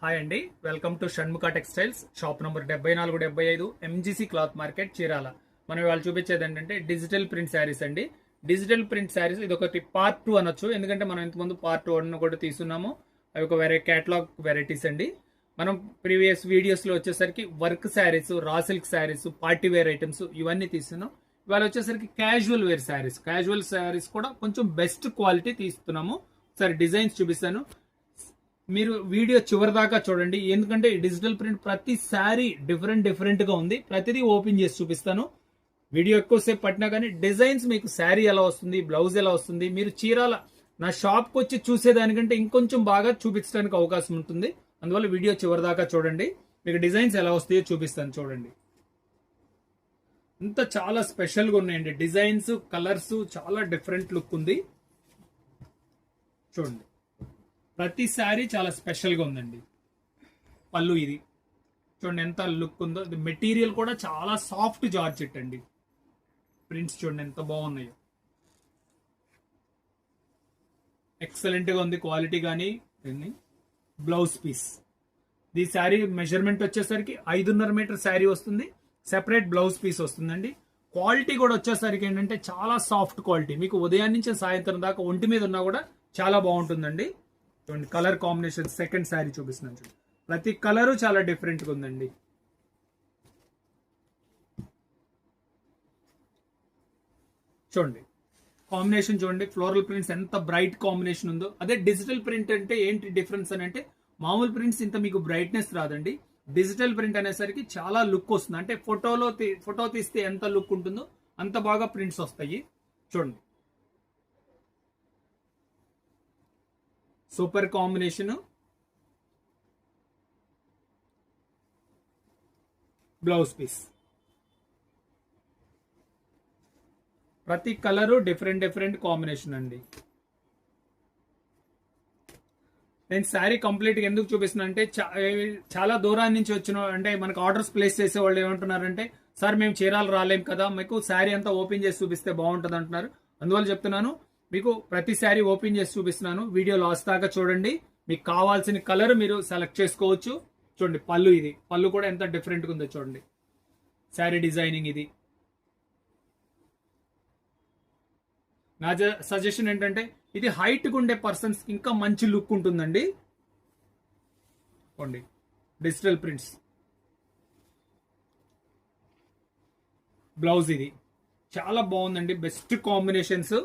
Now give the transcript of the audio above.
Hi అండి, welcome to Shanmukha textiles. Shop number 7475 MGC cloth market, Chirala. మనం ఇవాళ చూపించేది ఏంటంటే డిజిటల్ ప్రింట్ శారీస్ అండి. డిజిటల్ ప్రింట్ శారీస్ ఇది ఒకటి పార్ట్ 2 అనొచ్చు, ఎందుకంటే మనం ఇంతకుముందు పార్ట్ 1 కూడా తీసుకున్నాము. అవి ఒక వేరే కేటలాగ్ వెరైటీస్ అండి. మనం ప్రీవియస్ వీడియోస్ లో వచ్చేసరికి work saris, raw silk saris, party wear items ఇవన్నీ తీస్తున్నాం. ఇవాళ వచ్చేసరికి casual wear saris, casual saris కూడా కొంచెం బెస్ట్ క్వాలిటీ తీస్తున్నాము. సరే, డిజైన్స్ చూపిస్తాను, మీరు వీడియో చివరి దాకా చూడండి. ఎందుకంటే డిజిటల్ ప్రింట్ ప్రతి శారీ డిఫరెంట్ గా ఉంది. ప్రతిదీ ఓపెన్ చేసి చూపిస్తాను. వీడియో ఎక్కువసేపు పట్టినా కానీ డిజైన్స్ మీకు శారీ ఎలా వస్తుంది, బ్లౌజ్ ఎలా వస్తుంది, మీరు చీరాల నా షాప్కి వచ్చి చూసేదానికంటే ఇంకొంచెం బాగా చూపించడానికి అవకాశం ఉంటుంది. అందువల్ల వీడియో చివరి దాకా చూడండి. మీకు డిజైన్స్ ఎలా వస్తాయో చూపిస్తాను, చూడండి. ఇంత చాలా స్పెషల్గా ఉన్నాయండి డిజైన్స్, కలర్స్, చాలా డిఫరెంట్ లుక్ ఉంది. చూడండి, ప్రతి శారీ చాలా స్పెషల్గా ఉందండి. పళ్ళు ఇది చూడండి ఎంత లుక్ ఉందో. ఇది మెటీరియల్ కూడా చాలా సాఫ్ట్ జార్జెట్ అండి. ప్రింట్స్ చూడండి ఎంత బాగున్నాయో, ఎక్సలెంట్గా ఉంది క్వాలిటీ. కానీ బ్లౌజ్ పీస్, ఈ శారీ మెజర్మెంట్ వచ్చేసరికి 5.5 మీటర్ శారీ వస్తుంది. సెపరేట్ బ్లౌజ్ పీస్ వస్తుందండి. క్వాలిటీ కూడా వచ్చేసరికి ఏంటంటే చాలా సాఫ్ట్ క్వాలిటీ. మీకు ఉదయం నుంచి సాయంత్రం దాకా ఒంటి మీద ఉన్నా కూడా చాలా బాగుంటుందండి. చూడండి, కలర్ కాంబినేషన్ సెకండ్ శారీ చూపిస్తున్నాను. చూడండి, ప్రతి కలరు చాలా డిఫరెంట్గా ఉందండి. చూడండి కాంబినేషన్, చూడండి ఫ్లోరల్ ప్రింట్స్ ఎంత బ్రైట్ కాంబినేషన్ ఉందో. అదే డిజిటల్ ప్రింట్ అంటే ఏంటి డిఫరెన్స్ అని అంటే, మామూలు ప్రింట్స్ ఇంత మీకు బ్రైట్నెస్ రాదండి. డిజిటల్ ప్రింట్ అనేసరికి చాలా లుక్ వస్తుంది. అంటే ఫోటో తీస్తే ఎంత లుక్ ఉంటుందో అంత బాగా ప్రింట్స్ వస్తాయి. చూడండి, సూపర్ కాంబినేషన్. బ్లౌజ్ పీస్, ప్రతి కలరు డిఫరెంట్ కాంబినేషన్ అండి. నేను శారీ కంప్లీట్గా ఎందుకు చూపిస్తున్నా అంటే, చాలా దూరాన్ని నుంచి వచ్చిన అంటే మనకు ఆర్డర్స్ ప్లేస్ చేసే వాళ్ళు ఏమంటున్నారంటే, సార్ మేము చీరాలు రాలేం కదా, మీకు శారీ అంతా ఓపెన్ చేసి చూపిస్తే బాగుంటుంది అంటున్నారు. అందువల్ల చెప్తున్నాను, మీకు ప్రతి శారీ ఓపెన్ చేసి చూపిస్తున్నాను. వీడియో లాస్ట్ దాకా చూడండి. మీకు కావాల్సిన కలర్ మీరు సెలెక్ట్ చేసుకోవచ్చు. చూడండి, పళ్ళు ఇది, పళ్ళు కూడా ఎంత డిఫరెంట్గా ఉందో చూడండి. శారీ డిజైనింగ్ ఇది. నా సజెషన్ ఏంటంటే, ఇది హైట్గా ఉండే పర్సన్స్ ఇంకా మంచి లుక్ ఉంటుందండి. చూడండి, డిజిటల్ ప్రింట్స్. బ్లౌజ్ ఇది చాలా బాగుందండి, బెస్ట్ కాంబినేషన్స్.